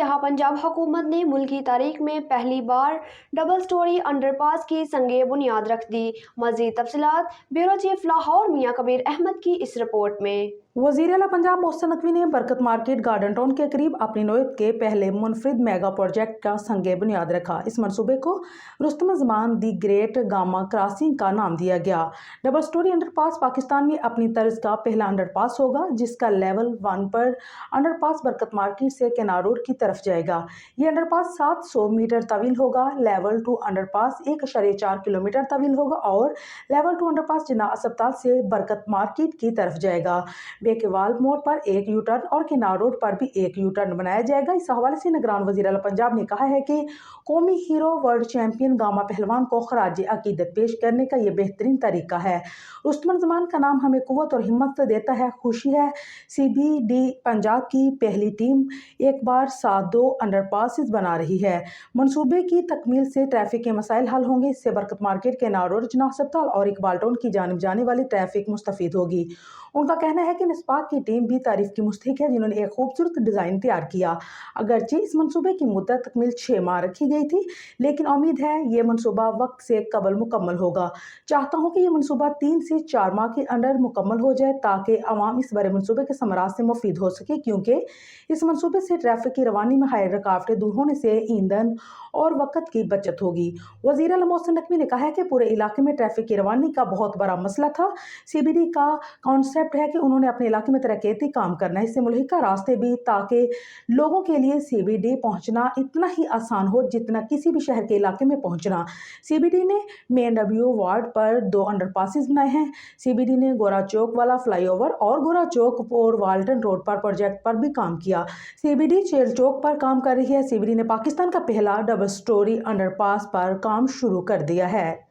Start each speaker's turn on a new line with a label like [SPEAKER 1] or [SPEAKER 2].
[SPEAKER 1] जहां पंजाब हुकूमत ने मुल्क की तारीख में पहली बार डबल स्टोरी अंडरपास की संगे बुनियाद रख दी। मज़ीद तफसीलात ब्यूरो चीफ लाहौर मियां कबीर अहमद की इस रिपोर्ट में।
[SPEAKER 2] वज़ीर आला पंजाब मोहसिन नकवी ने बरकत मार्केट गार्डन टाउन के करीब अपनी नौयत के पहले मुनफरिद मेगा प्रोजेक्ट का संगे बुनियाद रखा। इस मनसूबे को रुस्तम ज़मान दी ग्रेट गामा क्रॉसिंग का नाम दिया गया। डबल स्टोरी अंडरपास पाकिस्तान में अपनी तर्ज का पहला अंडरपास होगा, जिसका लेवल 1 पर अंडरपास बरकत मार्केट से केनार रोड की तरफ जाएगा। ये अंडरपास 700 मीटर तवील होगा। लेवल 2 अंडरपास 1.4 किलोमीटर तवील होगा और लेवल 2 अंडरपास जिन्ना अस्पताल से बरकत मार्केट की तरफ जाएगा। बेकेवाल मोड़ पर एक यू टर्न और किनार रोड पर भी एक यू टर्न बनाया जाएगा। इस हवाले से निगरान वज़ीर आला पंजाब ने कहा है कि कौमी हीरो वर्ल्ड चैंपियन गामा पहलवान को खराज अकीदत पेश करने का ये बेहतरीन तरीका है। रुस्तम ज़मान का नाम हमें कुव्वत और हिम्मत देता है। खुशी है CBD पंजाब की पहली टीम एक बार 7-2 अंडरपासेस बना रही है। मनसूबे की तकमील से ट्रैफिक के मसाइल हल होंगे। इससे बरकत मार्केट के नार रोड जिन्ना अस्पताल और इकबाल टाउन की जानिब जाने वाली ट्रैफिक मुस्तफीद होगी। उनका कहना है कि निस्पाक की टीम भी तारीफ की मुस्तहिक है, जिन्होंने एक खूबसूरत डिज़ाइन तैयार किया। अगरचे इस मनसूबे की मुद्दत तकमील 6 माह रखी गई थी, लेकिन उम्मीद है ये मनसूबा वक्त से कबल मुकम्मल होगा। चाहता हूँ कि ये मनसूबा 3 से 4 माह के अंदर मुकम्मल हो जाए, ताकि अवाम इस बड़े मनसूबे के समरात से मुफीद हो सके, क्योंकि इस मनसूबे से ट्रैफिक की रवानी में हाई रुकावटें दूर होने से ईंधन और वक़्त की बचत होगी। वज़ीर आला मोहसिन नकवी ने कहा है कि पूरे इलाके में ट्रैफिक की रवानी का बहुत बड़ा मसला था। CBD का कॉन्सेप्ट है कि उन्होंने अपने इलाके में तरक्याती काम करना है, इससे मुल्हिका रास्ते भी, ताकि लोगों के लिए CBD पहुंचना इतना ही आसान हो जितना किसी भी शहर के इलाके में पहुंचना। CBD ने मेन W वार्ड पर 2 अंडरपासेस बनाए हैं। CBD ने गोरा चौक वाला फ्लाईओवर और गोरा चौक और वाल्टन रोड पर प्रोजेक्ट पर भी काम किया। CBD चेल चौक पर काम कर रही है। CBD ने पाकिस्तान का पहला डबल स्टोरी अंडरपास पर काम शुरू कर दिया है।